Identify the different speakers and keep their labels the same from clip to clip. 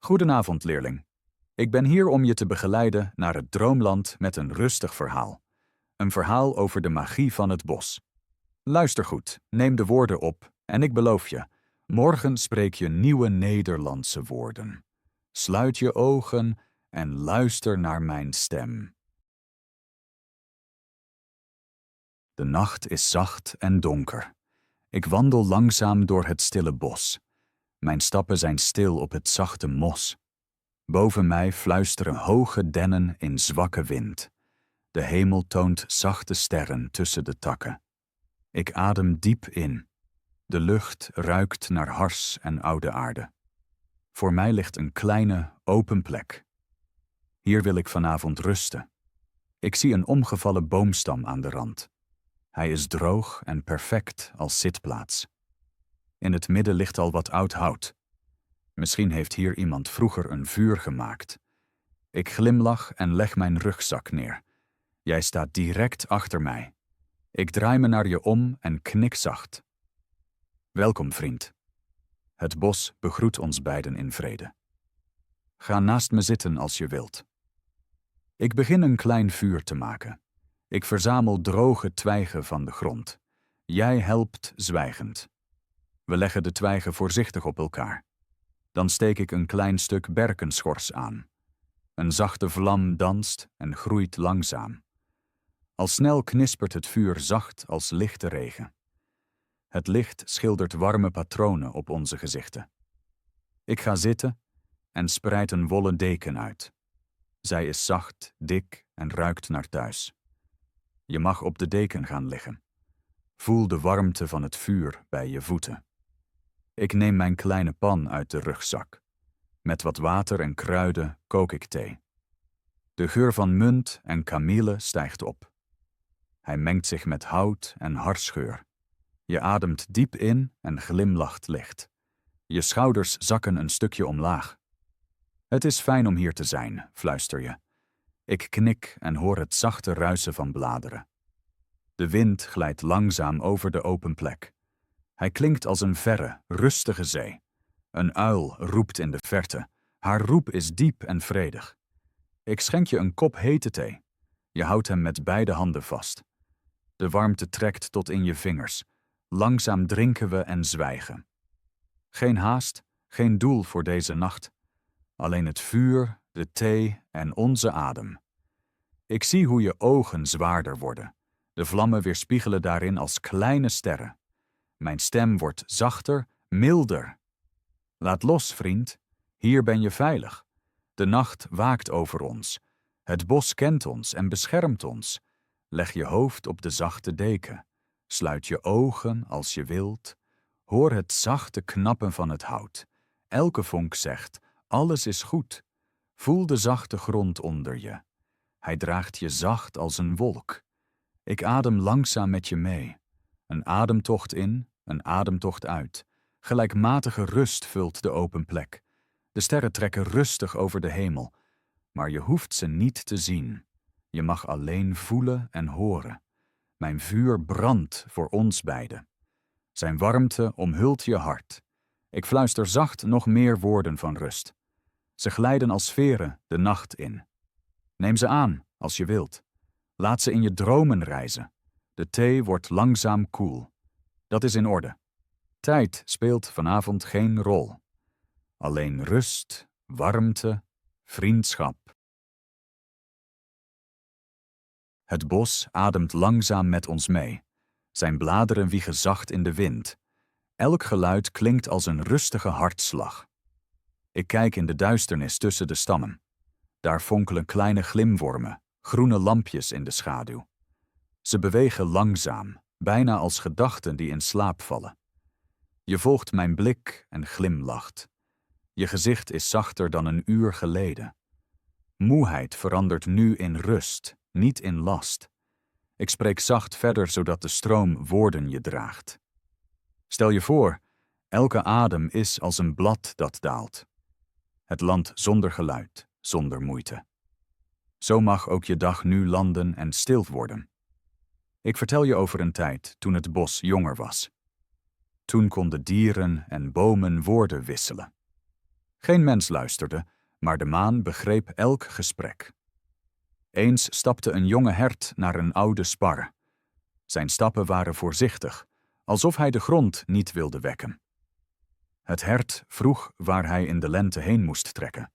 Speaker 1: Goedenavond, leerling. Ik ben hier om je te begeleiden naar het droomland met een rustig verhaal. Een verhaal over de magie van het bos. Luister goed, neem de woorden op en ik beloof je, morgen spreek je nieuwe Nederlandse woorden. Sluit je ogen en luister naar mijn stem. De nacht is zacht en donker. Ik wandel langzaam door het stille bos. Mijn stappen zijn stil op het zachte mos. Boven mij fluisteren hoge dennen in zwakke wind. De hemel toont zachte sterren tussen de takken. Ik adem diep in. De lucht ruikt naar hars en oude aarde. Voor mij ligt een kleine, open plek. Hier wil ik vanavond rusten. Ik zie een omgevallen boomstam aan de rand. Hij is droog en perfect als zitplaats. In het midden ligt al wat oud hout. Misschien heeft hier iemand vroeger een vuur gemaakt. Ik glimlach en leg mijn rugzak neer. Jij staat direct achter mij. Ik draai me naar je om en knik zacht. Welkom, vriend. Het bos begroet ons beiden in vrede. Ga naast me zitten als je wilt. Ik begin een klein vuur te maken. Ik verzamel droge twijgen van de grond. Jij helpt zwijgend. We leggen de twijgen voorzichtig op elkaar. Dan steek ik een klein stuk berkenschors aan. Een zachte vlam danst en groeit langzaam. Al snel knispert het vuur zacht als lichte regen. Het licht schildert warme patronen op onze gezichten. Ik ga zitten en spreid een wollen deken uit. Zij is zacht, dik en ruikt naar thuis. Je mag op de deken gaan liggen. Voel de warmte van het vuur bij je voeten. Ik neem mijn kleine pan uit de rugzak. Met wat water en kruiden kook ik thee. De geur van munt en kamille stijgt op. Hij mengt zich met hout en harsgeur. Je ademt diep in en glimlacht licht. Je schouders zakken een stukje omlaag. Het is fijn om hier te zijn, fluister je. Ik knik en hoor het zachte ruisen van bladeren. De wind glijdt langzaam over de open plek. Hij klinkt als een verre, rustige zee. Een uil roept in de verte. Haar roep is diep en vredig. Ik schenk je een kop hete thee. Je houdt hem met beide handen vast. De warmte trekt tot in je vingers. Langzaam drinken we en zwijgen. Geen haast, geen doel voor deze nacht. Alleen het vuur, de thee en onze adem. Ik zie hoe je ogen zwaarder worden. De vlammen weerspiegelen daarin als kleine sterren. Mijn stem wordt zachter, milder. Laat los, vriend. Hier ben je veilig. De nacht waakt over ons. Het bos kent ons en beschermt ons. Leg je hoofd op de zachte deken. Sluit je ogen als je wilt. Hoor het zachte knappen van het hout. Elke vonk zegt, alles is goed. Voel de zachte grond onder je. Hij draagt je zacht als een wolk. Ik adem langzaam met je mee. Een ademtocht in, een ademtocht uit. Gelijkmatige rust vult de open plek. De sterren trekken rustig over de hemel. Maar je hoeft ze niet te zien. Je mag alleen voelen en horen. Mijn vuur brandt voor ons beiden. Zijn warmte omhult je hart. Ik fluister zacht nog meer woorden van rust. Ze glijden als sferen de nacht in. Neem ze aan, als je wilt. Laat ze in je dromen reizen. De thee wordt langzaam koel. Dat is in orde. Tijd speelt vanavond geen rol. Alleen rust, warmte, vriendschap. Het bos ademt langzaam met ons mee. Zijn bladeren wiegen zacht in de wind. Elk geluid klinkt als een rustige hartslag. Ik kijk in de duisternis tussen de stammen. Daar fonkelen kleine glimwormen, groene lampjes in de schaduw. Ze bewegen langzaam, bijna als gedachten die in slaap vallen. Je volgt mijn blik en glimlacht. Je gezicht is zachter dan een uur geleden. Moeheid verandert nu in rust, niet in last. Ik spreek zacht verder zodat de stroom woorden je draagt. Stel je voor, elke adem is als een blad dat daalt. Het land zonder geluid, zonder moeite. Zo mag ook je dag nu landen en stil worden. Ik vertel je over een tijd toen het bos jonger was. Toen konden dieren en bomen woorden wisselen. Geen mens luisterde, maar de maan begreep elk gesprek. Eens stapte een jonge hert naar een oude spar. Zijn stappen waren voorzichtig, alsof hij de grond niet wilde wekken. Het hert vroeg waar hij in de lente heen moest trekken.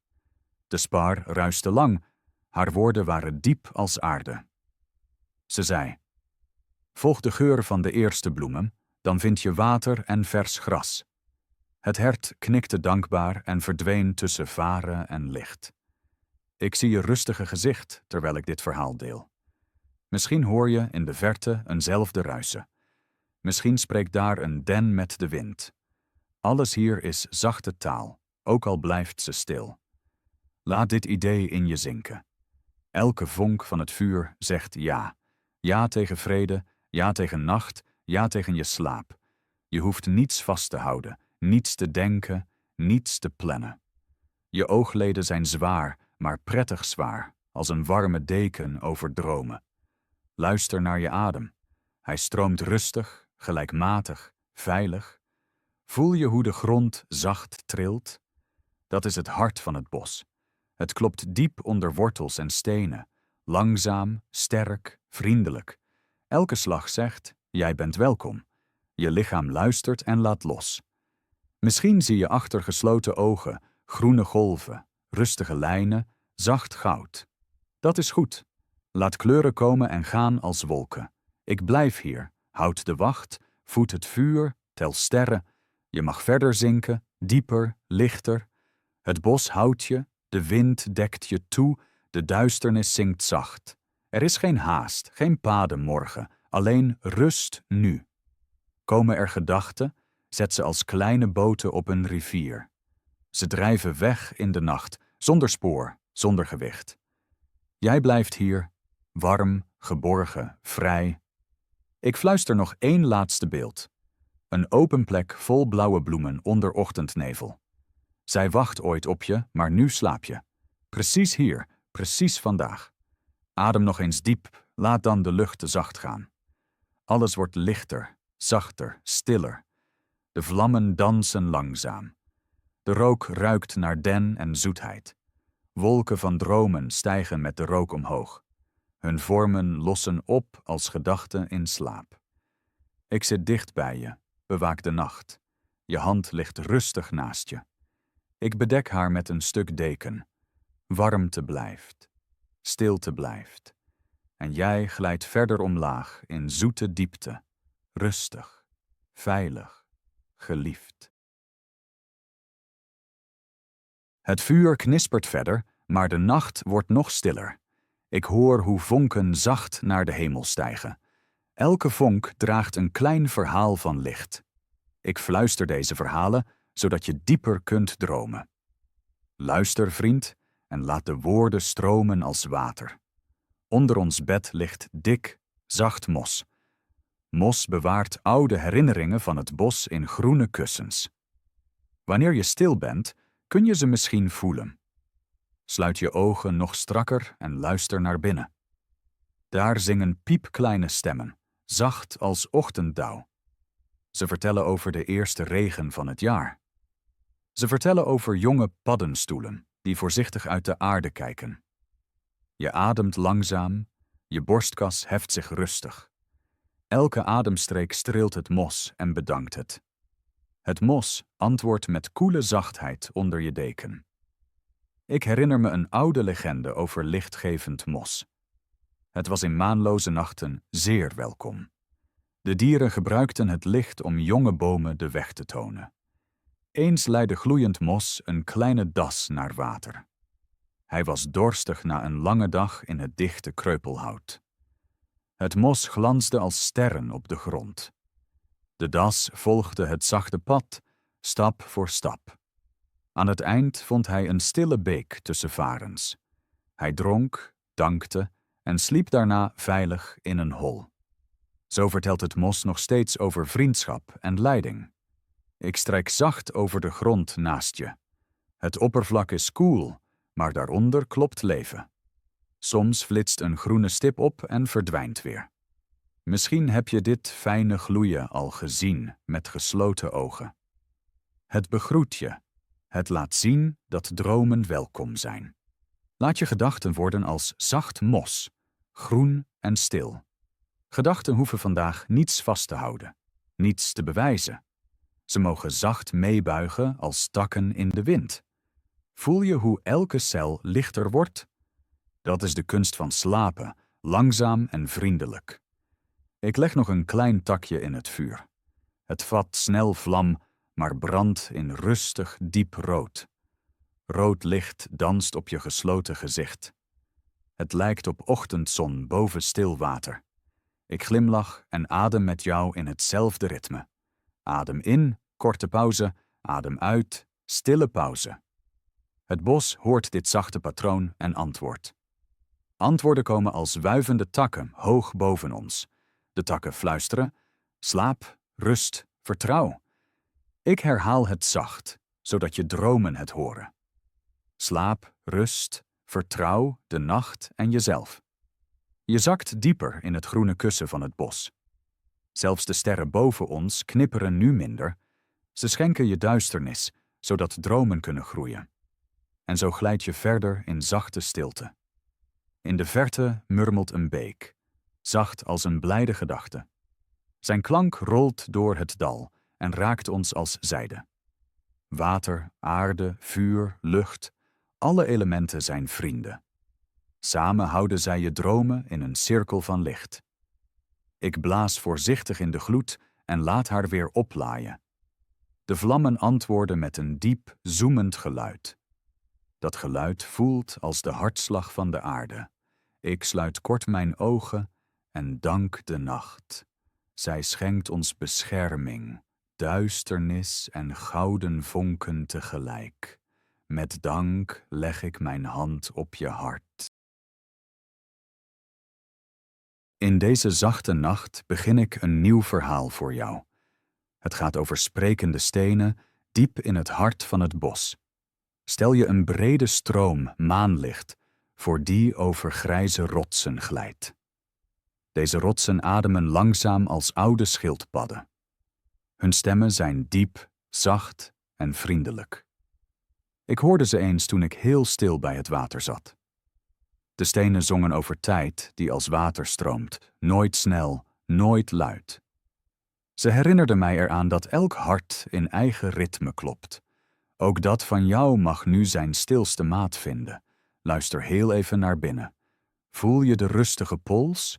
Speaker 1: De spar ruiste lang, haar woorden waren diep als aarde. Ze zei: volg de geur van de eerste bloemen, dan vind je water en vers gras. Het hert knikte dankbaar en verdween tussen varen en licht. Ik zie je rustige gezicht terwijl ik dit verhaal deel. Misschien hoor je in de verte eenzelfde ruisen. Misschien spreekt daar een den met de wind. Alles hier is zachte taal, ook al blijft ze stil. Laat dit idee in je zinken. Elke vonk van het vuur zegt ja. Ja tegen vrede, ja tegen nacht, ja tegen je slaap. Je hoeft niets vast te houden, niets te denken, niets te plannen. Je oogleden zijn zwaar, maar prettig zwaar, als een warme deken over dromen. Luister naar je adem. Hij stroomt rustig, gelijkmatig, veilig. Voel je hoe de grond zacht trilt? Dat is het hart van het bos. Het klopt diep onder wortels en stenen, langzaam, sterk, vriendelijk. Elke slag zegt: jij bent welkom. Je lichaam luistert en laat los. Misschien zie je achter gesloten ogen groene golven, rustige lijnen, zacht goud. Dat is goed. Laat kleuren komen en gaan als wolken. Ik blijf hier, houd de wacht, voed het vuur, tel sterren. Je mag verder zinken, dieper, lichter. Het bos houdt je, de wind dekt je toe, de duisternis zingt zacht. Er is geen haast, geen paden morgen, alleen rust nu. Komen er gedachten, zet ze als kleine boten op een rivier. Ze drijven weg in de nacht, zonder spoor, zonder gewicht. Jij blijft hier, warm, geborgen, vrij. Ik fluister nog één laatste beeld. Een open plek vol blauwe bloemen onder ochtendnevel. Zij wacht ooit op je, maar nu slaap je. Precies hier, precies vandaag. Adem nog eens diep, laat dan de lucht zacht gaan. Alles wordt lichter, zachter, stiller. De vlammen dansen langzaam. De rook ruikt naar den en zoetheid. Wolken van dromen stijgen met de rook omhoog. Hun vormen lossen op als gedachten in slaap. Ik zit dicht bij je, bewaak de nacht. Je hand ligt rustig naast je. Ik bedek haar met een stuk deken. Warmte blijft, stilte blijft. En jij glijdt verder omlaag in zoete diepte, rustig, veilig, geliefd. Het vuur knispert verder, maar de nacht wordt nog stiller. Ik hoor hoe vonken zacht naar de hemel stijgen. Elke vonk draagt een klein verhaal van licht. Ik fluister deze verhalen, zodat je dieper kunt dromen. Luister, vriend, en laat de woorden stromen als water. Onder ons bed ligt dik, zacht mos. Mos bewaart oude herinneringen van het bos in groene kussens. Wanneer je stil bent, kun je ze misschien voelen. Sluit je ogen nog strakker en luister naar binnen. Daar zingen piepkleine stemmen, zacht als ochtenddauw. Ze vertellen over de eerste regen van het jaar. Ze vertellen over jonge paddenstoelen die voorzichtig uit de aarde kijken. Je ademt langzaam, je borstkas heft zich rustig. Elke ademstreek streelt het mos en bedankt het. Het mos antwoordt met koele zachtheid onder je deken. Ik herinner me een oude legende over lichtgevend mos. Het was in maanloze nachten zeer welkom. De dieren gebruikten het licht om jonge bomen de weg te tonen. Eens leidde gloeiend mos een kleine das naar water. Hij was dorstig na een lange dag in het dichte kreupelhout. Het mos glansde als sterren op de grond. De das volgde het zachte pad, stap voor stap. Aan het eind vond hij een stille beek tussen varens. Hij dronk, dankte en sliep daarna veilig in een hol. Zo vertelt het mos nog steeds over vriendschap en leiding. Ik strijk zacht over de grond naast je. Het oppervlak is koel, maar daaronder klopt leven. Soms flitst een groene stip op en verdwijnt weer. Misschien heb je dit fijne gloeien al gezien met gesloten ogen. Het begroet je. Het laat zien dat dromen welkom zijn. Laat je gedachten worden als zacht mos, groen en stil. Gedachten hoeven vandaag niets vast te houden, niets te bewijzen. Ze mogen zacht meebuigen als takken in de wind. Voel je hoe elke cel lichter wordt? Dat is de kunst van slapen, langzaam en vriendelijk. Ik leg nog een klein takje in het vuur. Het vat snel vlam, maar brandt in rustig diep rood. Rood licht danst op je gesloten gezicht. Het lijkt op ochtendzon boven stil water. Ik glimlach en adem met jou in hetzelfde ritme. Adem in, korte pauze, adem uit, stille pauze. Het bos hoort dit zachte patroon en antwoordt. Antwoorden komen als wuivende takken hoog boven ons. De takken fluisteren: slaap, rust, vertrouw. Ik herhaal het zacht, zodat je dromen het horen. Slaap, rust, vertrouw de nacht en jezelf. Je zakt dieper in het groene kussen van het bos. Zelfs de sterren boven ons knipperen nu minder. Ze schenken je duisternis, zodat dromen kunnen groeien. En zo glijd je verder in zachte stilte. In de verte murmelt een beek, zacht als een blijde gedachte. Zijn klank rolt door het dal en raakt ons als zijde. Water, aarde, vuur, lucht, alle elementen zijn vrienden. Samen houden zij je dromen in een cirkel van licht. Ik blaas voorzichtig in de gloed en laat haar weer oplaaien. De vlammen antwoorden met een diep, zoemend geluid. Dat geluid voelt als de hartslag van de aarde. Ik sluit kort mijn ogen en dank de nacht. Zij schenkt ons bescherming, duisternis en gouden vonken tegelijk. Met dank leg ik mijn hand op je hart. In deze zachte nacht begin ik een nieuw verhaal voor jou. Het gaat over sprekende stenen diep in het hart van het bos. Stel je een brede stroom maanlicht voor die over grijze rotsen glijdt. Deze rotsen ademen langzaam als oude schildpadden. Hun stemmen zijn diep, zacht en vriendelijk. Ik hoorde ze eens toen ik heel stil bij het water zat. De stenen zongen over tijd die als water stroomt, nooit snel, nooit luid. Ze herinnerden mij eraan dat elk hart in eigen ritme klopt. Ook dat van jou mag nu zijn stilste maat vinden. Luister heel even naar binnen. Voel je de rustige pols?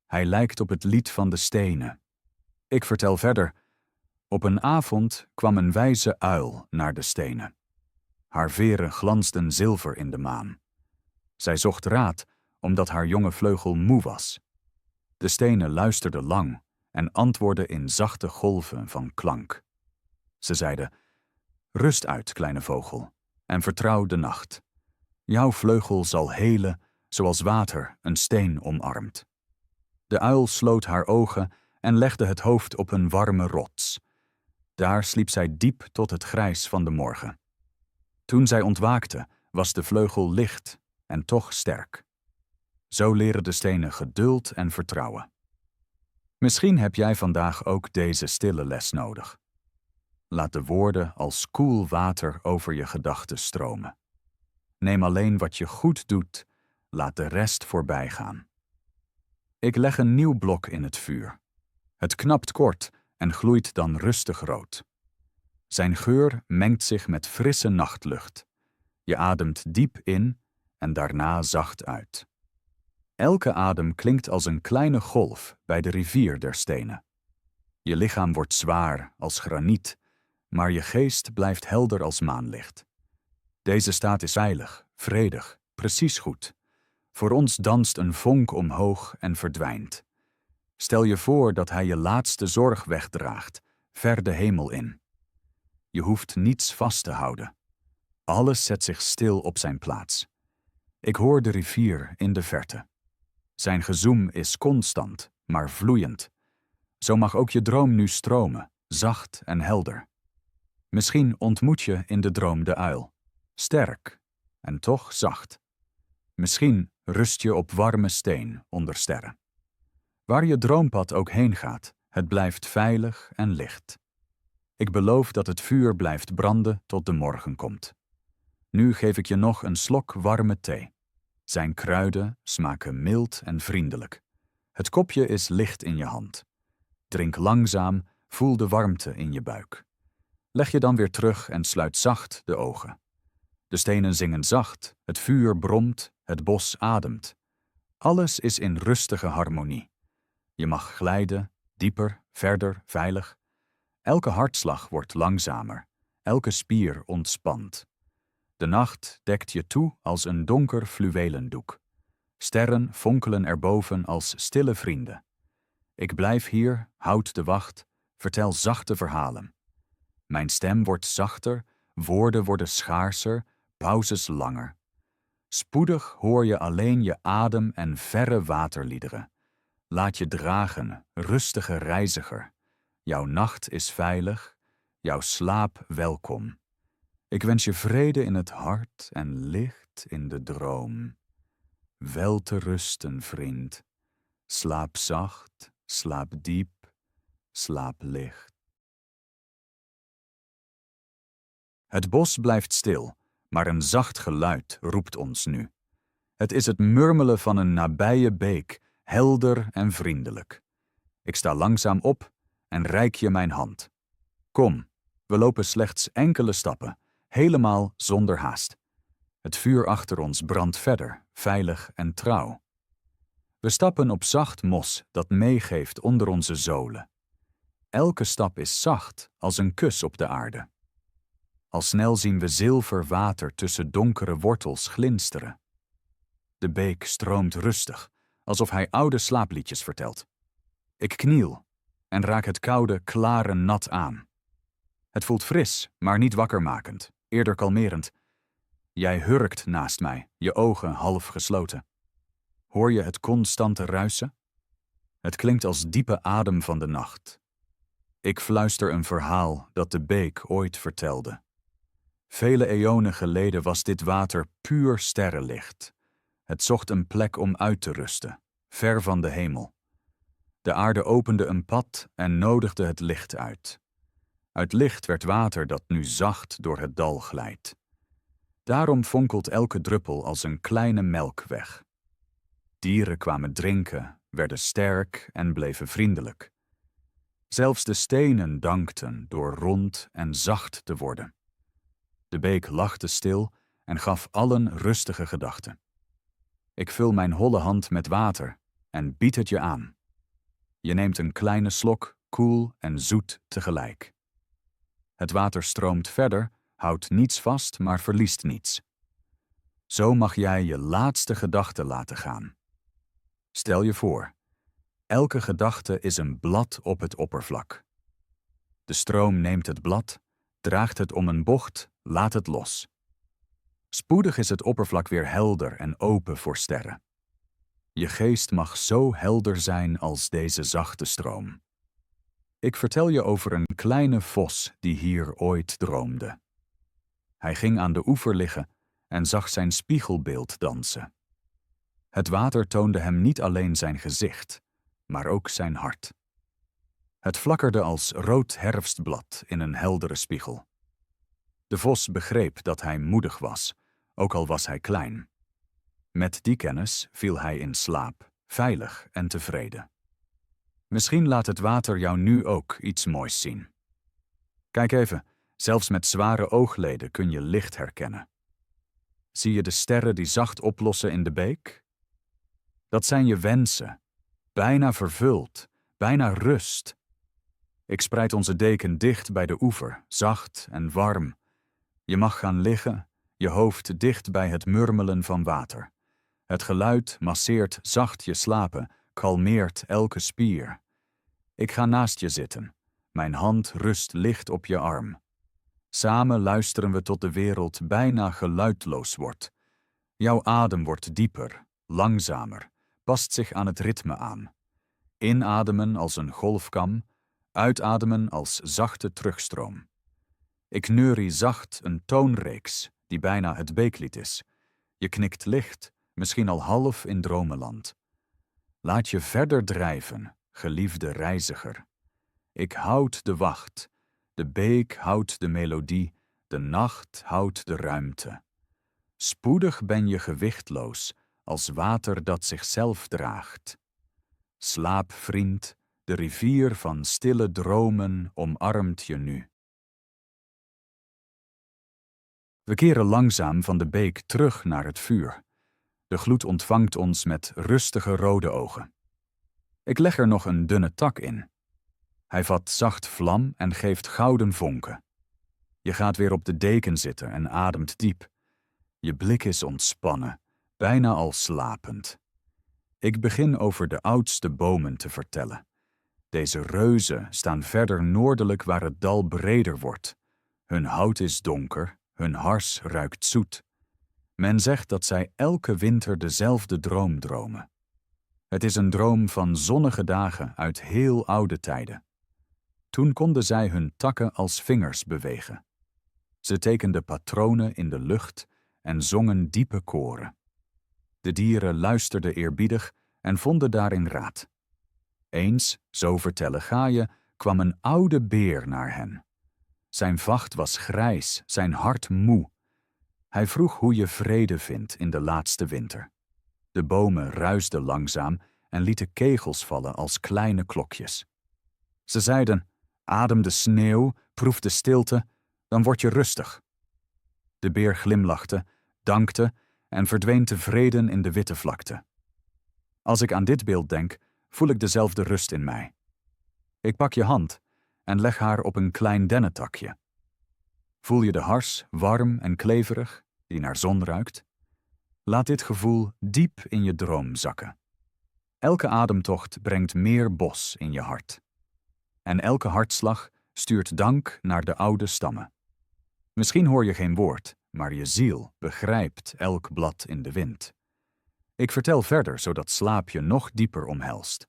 Speaker 1: Hij lijkt op het lied van de stenen. Ik vertel verder. Op een avond kwam een wijze uil naar de stenen. Haar veren glansden zilver in de maan. Zij zocht raad, omdat haar jonge vleugel moe was. De stenen luisterden lang en antwoordden in zachte golven van klank. Ze zeiden: rust uit, kleine vogel, en vertrouw de nacht. Jouw vleugel zal helen, zoals water een steen omarmt. De uil sloot haar ogen en legde het hoofd op een warme rots. Daar sliep zij diep tot het grijs van de morgen. Toen zij ontwaakte, was de vleugel licht en toch sterk. Zo leren de stenen geduld en vertrouwen. Misschien heb jij vandaag ook deze stille les nodig. Laat de woorden als koel water over je gedachten stromen. Neem alleen wat je goed doet, laat de rest voorbij gaan. Ik leg een nieuw blok in het vuur. Het knapt kort en gloeit dan rustig rood. Zijn geur mengt zich met frisse nachtlucht. Je ademt diep in en daarna zacht uit. Elke adem klinkt als een kleine golf bij de rivier der stenen. Je lichaam wordt zwaar als graniet, maar je geest blijft helder als maanlicht. Deze staat is veilig, vredig, precies goed. Voor ons danst een vonk omhoog en verdwijnt. Stel je voor dat hij je laatste zorg wegdraagt, ver de hemel in. Je hoeft niets vast te houden. Alles zet zich stil op zijn plaats. Ik hoor de rivier in de verte. Zijn gezoem is constant, maar vloeiend. Zo mag ook je droom nu stromen, zacht en helder. Misschien ontmoet je in de droom de uil. Sterk en toch zacht. Misschien rust je op warme steen onder sterren. Waar je droompad ook heen gaat, het blijft veilig en licht. Ik beloof dat het vuur blijft branden tot de morgen komt. Nu geef ik je nog een slok warme thee. Zijn kruiden smaken mild en vriendelijk. Het kopje is licht in je hand. Drink langzaam, voel de warmte in je buik. Leg je dan weer terug en sluit zacht de ogen. De stenen zingen zacht, het vuur bromt, het bos ademt. Alles is in rustige harmonie. Je mag glijden, dieper, verder, veilig. Elke hartslag wordt langzamer, elke spier ontspant. De nacht dekt je toe als een donker fluwelen doek. Sterren fonkelen erboven als stille vrienden. Ik blijf hier, houd de wacht, vertel zachte verhalen. Mijn stem wordt zachter, woorden worden schaarser, pauzes langer. Spoedig hoor je alleen je adem en verre waterliederen. Laat je dragen, rustige reiziger. Jouw nacht is veilig, jouw slaap welkom. Ik wens je vrede in het hart en licht in de droom. Wel te rusten, vriend. Slaap zacht, slaap diep, slaap licht. Het bos blijft stil, maar een zacht geluid roept ons nu. Het is het murmelen van een nabije beek, helder en vriendelijk. Ik sta langzaam op en reik je mijn hand. Kom, we lopen slechts enkele stappen, helemaal zonder haast. Het vuur achter ons brandt verder, veilig en trouw. We stappen op zacht mos dat meegeeft onder onze zolen. Elke stap is zacht als een kus op de aarde. Al snel zien we zilver water tussen donkere wortels glinsteren. De beek stroomt rustig, alsof hij oude slaapliedjes vertelt. Ik kniel en raak het koude, klare nat aan. Het voelt fris, maar niet wakkermakend, eerder kalmerend. Jij hurkt naast mij, je ogen half gesloten. Hoor je het constante ruisen? Het klinkt als diepe adem van de nacht. Ik fluister een verhaal dat de beek ooit vertelde. Vele eonen geleden was dit water puur sterrenlicht. Het zocht een plek om uit te rusten, ver van de hemel. De aarde opende een pad en nodigde het licht uit. Uit licht werd water dat nu zacht door het dal glijdt. Daarom fonkelt elke druppel als een kleine melkweg. Dieren kwamen drinken, werden sterk en bleven vriendelijk. Zelfs de stenen dankten door rond en zacht te worden. De beek lachte stil en gaf allen rustige gedachten. Ik vul mijn holle hand met water en bied het je aan. Je neemt een kleine slok, koel en zoet tegelijk. Het water stroomt verder, houdt niets vast, maar verliest niets. Zo mag jij je laatste gedachte laten gaan. Stel je voor, elke gedachte is een blad op het oppervlak. De stroom neemt het blad, draagt het om een bocht, laat het los. Spoedig is het oppervlak weer helder en open voor sterren. Je geest mag zo helder zijn als deze zachte stroom. Ik vertel je over een kleine vos die hier ooit droomde. Hij ging aan de oever liggen en zag zijn spiegelbeeld dansen. Het water toonde hem niet alleen zijn gezicht, maar ook zijn hart. Het flakkerde als rood herfstblad in een heldere spiegel. De vos begreep dat hij moedig was, ook al was hij klein. Met die kennis viel hij in slaap, veilig en tevreden. Misschien laat het water jou nu ook iets moois zien. Kijk even, zelfs met zware oogleden kun je licht herkennen. Zie je de sterren die zacht oplossen in de beek? Dat zijn je wensen, bijna vervuld, bijna rust. Ik spreid onze deken dicht bij de oever, zacht en warm. Je mag gaan liggen, je hoofd dicht bij het murmelen van water. Het geluid masseert zacht je slapen, kalmeert elke spier. Ik ga naast je zitten, mijn hand rust licht op je arm. Samen luisteren we tot de wereld bijna geluidloos wordt. Jouw adem wordt dieper, langzamer, past zich aan het ritme aan. Inademen als een golfkam, uitademen als zachte terugstroom. Ik neurie zacht een toonreeks die bijna het beeklied is. Je knikt licht, misschien al half in dromenland. Laat je verder drijven, geliefde reiziger. Ik houd de wacht, De beek houdt de melodie, de nacht houdt de ruimte. Spoedig ben je gewichtloos, als water dat zichzelf draagt. Slaap, vriend, de rivier van stille dromen omarmt je nu. We keren langzaam van de beek terug naar het vuur. De gloed ontvangt ons met rustige rode ogen. Ik leg er nog een dunne tak in. Hij vat zacht vlam en geeft gouden vonken. Je gaat weer op de deken zitten en ademt diep. Je blik is ontspannen, bijna al slapend. Ik begin over de oudste bomen te vertellen. Deze reuzen staan verder noordelijk waar het dal breder wordt. Hun hout is donker, hun hars ruikt zoet. Men zegt dat zij elke winter dezelfde droom dromen. Het is een droom van zonnige dagen uit heel oude tijden. Toen konden zij hun takken als vingers bewegen. Ze tekenden patronen in de lucht en zongen diepe koren. De dieren luisterden eerbiedig en vonden daarin raad. Eens, zo vertellen Gaaien, kwam een oude beer naar hen. Zijn vacht was grijs, zijn hart moe. Hij vroeg hoe je vrede vindt in de laatste winter. De bomen ruisden langzaam en lieten kegels vallen als kleine klokjes. Ze zeiden, adem de sneeuw, proef de stilte, dan word je rustig. De beer glimlachte, dankte en verdween tevreden in de witte vlakte. Als ik aan dit beeld denk, voel ik dezelfde rust in mij. Ik pak je hand en leg haar op een klein dennentakje. Voel je de hars, warm en kleverig, die naar zon ruikt? Laat dit gevoel diep in je droom zakken. Elke ademtocht brengt meer bos in je hart. En elke hartslag stuurt dank naar de oude stammen. Misschien hoor je geen woord, maar je ziel begrijpt elk blad in de wind. Ik vertel verder, zodat slaap je nog dieper omhelst.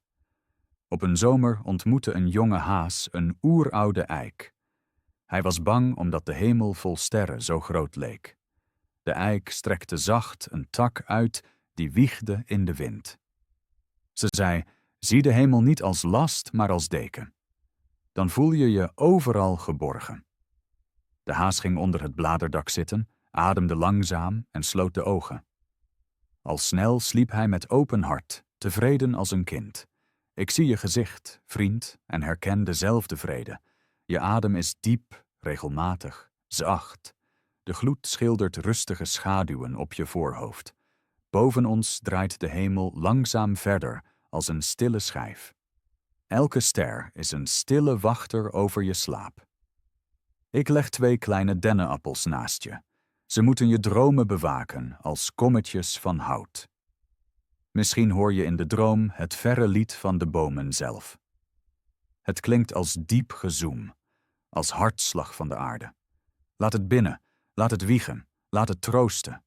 Speaker 1: Op een zomer ontmoette een jonge haas een oeroude eik. Hij was bang omdat de hemel vol sterren zo groot leek. De eik strekte zacht een tak uit die wiegde in de wind. Ze zei, zie de hemel niet als last, maar als deken. Dan voel je je overal geborgen. De haas ging onder het bladerdak zitten, ademde langzaam en sloot de ogen. Al snel sliep hij met open hart, tevreden als een kind. Ik zie je gezicht, vriend, en herken dezelfde vrede. Je adem is diep, regelmatig, zacht. De gloed schildert rustige schaduwen op je voorhoofd. Boven ons draait de hemel langzaam verder als een stille schijf. Elke ster is een stille wachter over je slaap. Ik leg 2 kleine dennenappels naast je. Ze moeten je dromen bewaken als kommetjes van hout. Misschien hoor je in de droom het verre lied van de bomen zelf. Het klinkt als diep gezoem, als hartslag van de aarde. Laat het binnen, laat het wiegen, laat het troosten.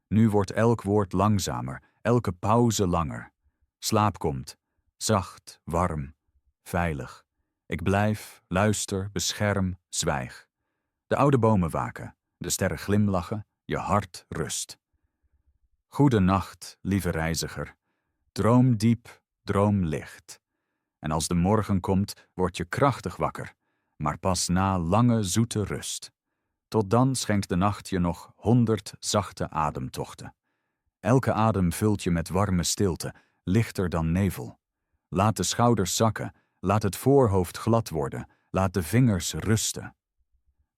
Speaker 1: Nu wordt elk woord langzamer, elke pauze langer. Slaap komt, zacht, warm, veilig. Ik blijf, luister, bescherm, zwijg. De oude bomen waken, de sterren glimlachen, je hart rust. Goede nacht, lieve reiziger. Droom diep, droom licht. En als de morgen komt, word je krachtig wakker, maar pas na lange zoete rust. Tot dan schenkt de nacht je nog 100 zachte ademtochten. Elke adem vult je met warme stilte, lichter dan nevel. Laat de schouders zakken, laat het voorhoofd glad worden, laat de vingers rusten.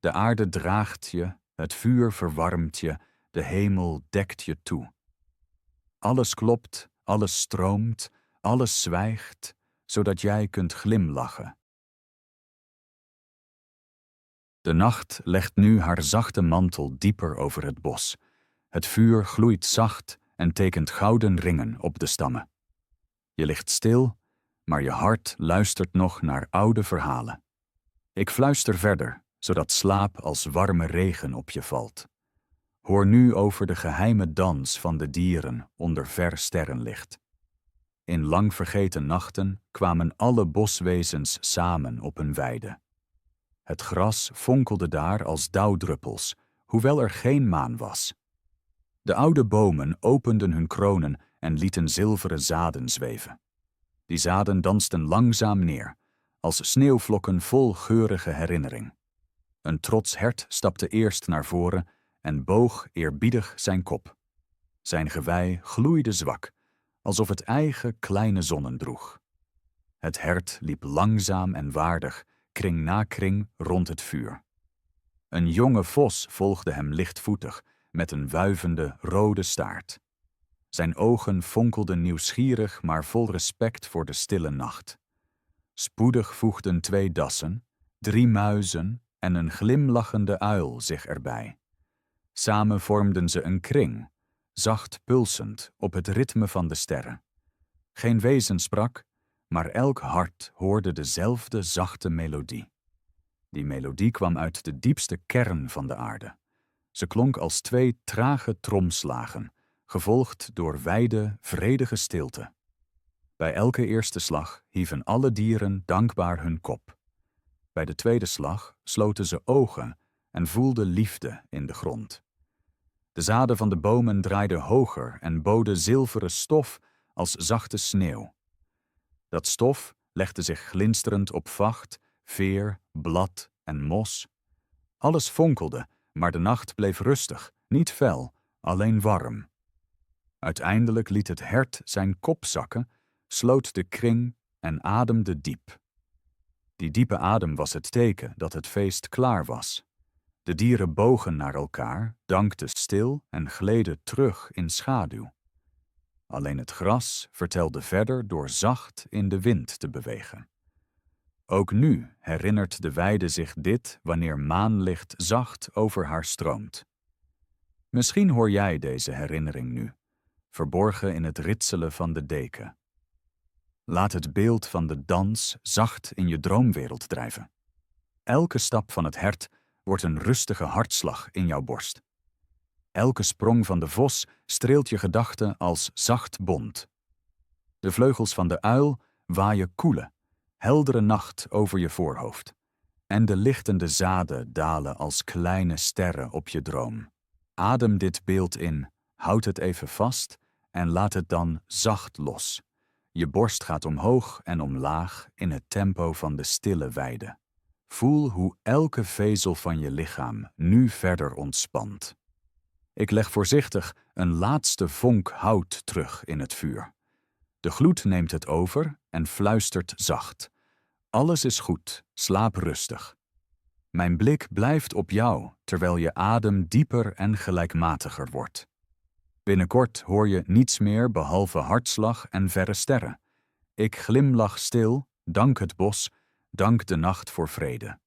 Speaker 1: De aarde draagt je, het vuur verwarmt je, de hemel dekt je toe. Alles klopt, alles stroomt, alles zwijgt, zodat jij kunt glimlachen. De nacht legt nu haar zachte mantel dieper over het bos. Het vuur gloeit zacht en tekent gouden ringen op de stammen. Je ligt stil, maar je hart luistert nog naar oude verhalen. Ik fluister verder, zodat slaap als warme regen op je valt. Hoor nu over de geheime dans van de dieren onder ver sterrenlicht. In lang vergeten nachten kwamen alle boswezens samen op een weide. Het gras fonkelde daar als dauwdruppels, hoewel er geen maan was. De oude bomen openden hun kronen en lieten zilveren zaden zweven. Die zaden dansten langzaam neer, als sneeuwvlokken vol geurige herinnering. Een trots hert stapte eerst naar voren en boog eerbiedig zijn kop. Zijn gewei gloeide zwak, alsof het eigen kleine zonnen droeg. Het hert liep langzaam en waardig, kring na kring rond het vuur. Een jonge vos volgde hem lichtvoetig, met een wuivende rode staart. Zijn ogen fonkelden nieuwsgierig, maar vol respect voor de stille nacht. Spoedig voegden 2 dassen, 3 muizen en een glimlachende uil zich erbij. Samen vormden ze een kring, zacht pulsend op het ritme van de sterren. Geen wezen sprak, maar elk hart hoorde dezelfde zachte melodie. Die melodie kwam uit de diepste kern van de aarde. Ze klonk als 2 trage tromslagen, gevolgd door wijde, vredige stilte. Bij elke eerste slag hieven alle dieren dankbaar hun kop. Bij de tweede slag sloten ze ogen en voelden liefde in de grond. De zaden van de bomen draaiden hoger en boden zilveren stof als zachte sneeuw. Dat stof legde zich glinsterend op vacht, veer, blad en mos. Alles fonkelde, maar de nacht bleef rustig, niet fel, alleen warm. Uiteindelijk liet het hert zijn kop zakken, sloot de kring en ademde diep. Die diepe adem was het teken dat het feest klaar was. De dieren bogen naar elkaar, dankten stil en gleden terug in schaduw. Alleen het gras vertelde verder door zacht in de wind te bewegen. Ook nu herinnert de weide zich dit wanneer maanlicht zacht over haar stroomt. Misschien hoor jij deze herinnering nu, verborgen in het ritselen van de deken. Laat het beeld van de dans zacht in je droomwereld drijven. Elke stap van het hert wordt een rustige hartslag in jouw borst. Elke sprong van de vos streelt je gedachten als zacht bont. De vleugels van de uil waaien koele, heldere nacht over je voorhoofd. En de lichtende zaden dalen als kleine sterren op je droom. Adem dit beeld in, houd het even vast en laat het dan zacht los. Je borst gaat omhoog en omlaag in het tempo van de stille weide. Voel hoe elke vezel van je lichaam nu verder ontspant. Ik leg voorzichtig een laatste vonk hout terug in het vuur. De gloed neemt het over en fluistert zacht. Alles is goed, slaap rustig. Mijn blik blijft op jou, terwijl je adem dieper en gelijkmatiger wordt. Binnenkort hoor je niets meer behalve hartslag en verre sterren. Ik glimlach stil, dank het bos, dank de nacht voor vrede.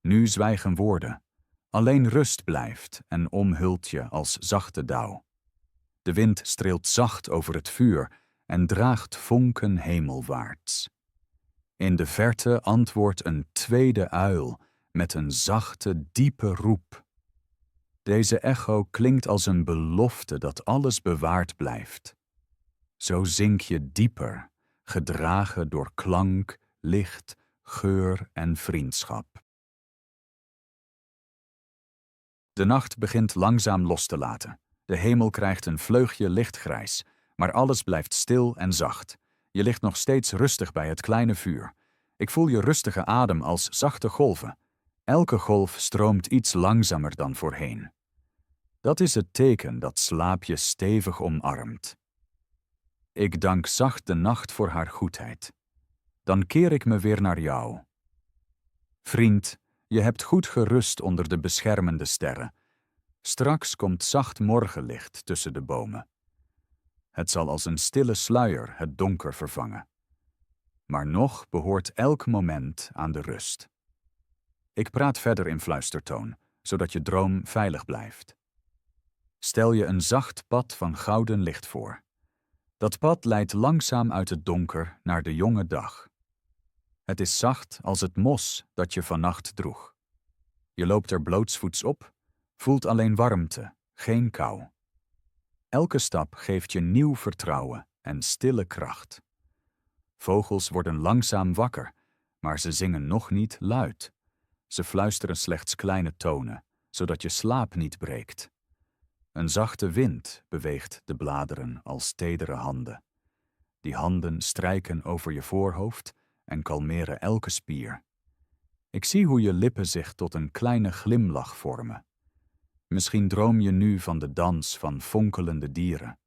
Speaker 1: Nu zwijgen woorden. Alleen rust blijft en omhult je als zachte dauw. De wind streelt zacht over het vuur en draagt vonken hemelwaarts. In de verte antwoordt een tweede uil met een zachte, diepe roep. Deze echo klinkt als een belofte dat alles bewaard blijft. Zo zink je dieper, gedragen door klank, licht, geur en vriendschap. De nacht begint langzaam los te laten. De hemel krijgt een vleugje lichtgrijs, maar alles blijft stil en zacht. Je ligt nog steeds rustig bij het kleine vuur. Ik voel je rustige adem als zachte golven. Elke golf stroomt iets langzamer dan voorheen. Dat is het teken dat slaap je stevig omarmt. Ik dank zacht de nacht voor haar goedheid. Dan keer ik me weer naar jou. Vriend, je hebt goed gerust onder de beschermende sterren. Straks komt zacht morgenlicht tussen de bomen. Het zal als een stille sluier het donker vervangen. Maar nog behoort elk moment aan de rust. Ik praat verder in fluistertoon, zodat je droom veilig blijft. Stel je een zacht pad van gouden licht voor. Dat pad leidt langzaam uit het donker naar de jonge dag. Het is zacht als het mos dat je vannacht droeg. Je loopt er blootsvoets op, voelt alleen warmte, geen kou. Elke stap geeft je nieuw vertrouwen en stille kracht. Vogels worden langzaam wakker, maar ze zingen nog niet luid. Ze fluisteren slechts kleine tonen, zodat je slaap niet breekt. Een zachte wind beweegt de bladeren als tedere handen. Die handen strijken over je voorhoofd en kalmeren elke spier. Ik zie hoe je lippen zich tot een kleine glimlach vormen. Misschien droom je nu van de dans van fonkelende dieren.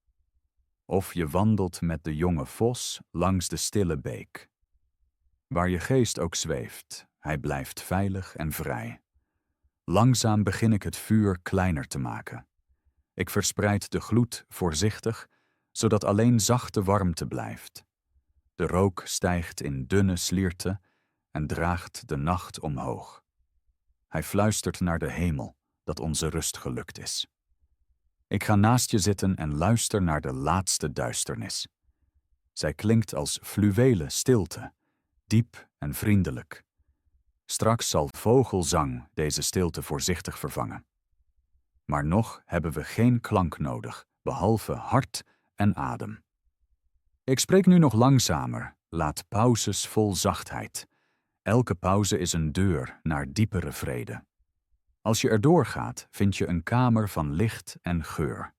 Speaker 1: Of je wandelt met de jonge vos langs de stille beek. Waar je geest ook zweeft, hij blijft veilig en vrij. Langzaam begin ik het vuur kleiner te maken. Ik verspreid de gloed voorzichtig, zodat alleen zachte warmte blijft. De rook stijgt in dunne slierten en draagt de nacht omhoog. Hij fluistert naar de hemel dat onze rust gelukt is. Ik ga naast je zitten en luister naar de laatste duisternis. Zij klinkt als fluwelen stilte, diep en vriendelijk. Straks zal vogelzang deze stilte voorzichtig vervangen. Maar nog hebben we geen klank nodig, behalve hart en adem. Ik spreek nu nog langzamer, laat pauzes vol zachtheid. Elke pauze is een deur naar diepere vrede. Als je erdoor gaat, vind je een kamer van licht en geur.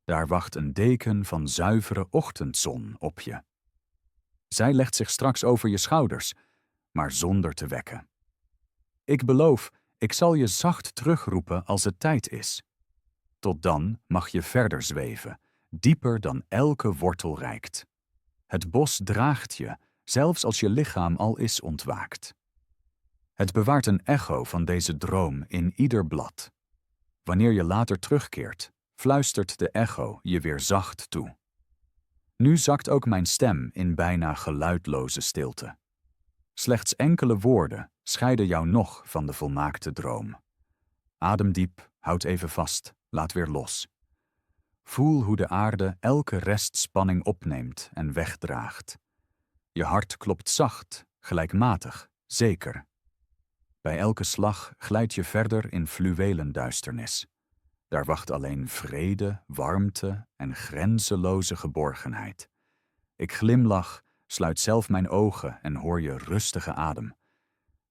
Speaker 1: Daar wacht een deken van zuivere ochtendzon op je. Zij legt zich straks over je schouders, maar zonder te wekken. Ik beloof, ik zal je zacht terugroepen als het tijd is. Tot dan mag je verder zweven, dieper dan elke wortel reikt. Het bos draagt je, zelfs als je lichaam al is ontwaakt. Het bewaart een echo van deze droom in ieder blad. Wanneer je later terugkeert, fluistert de echo je weer zacht toe. Nu zakt ook mijn stem in bijna geluidloze stilte. Slechts enkele woorden scheiden jou nog van de volmaakte droom. Adem diep, houd even vast, laat weer los. Voel hoe de aarde elke restspanning opneemt en wegdraagt. Je hart klopt zacht, gelijkmatig, zeker. Bij elke slag glijd je verder in fluwelen duisternis. Daar wacht alleen vrede, warmte en grenzeloze geborgenheid. Ik glimlach, sluit zelf mijn ogen en hoor je rustige adem.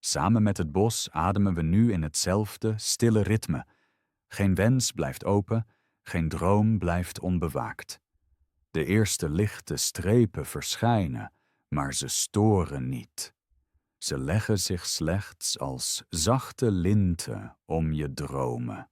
Speaker 1: Samen met het bos ademen we nu in hetzelfde stille ritme. Geen wens blijft open, geen droom blijft onbewaakt. De eerste lichte strepen verschijnen, maar ze storen niet. Ze leggen zich slechts als zachte linten om je dromen.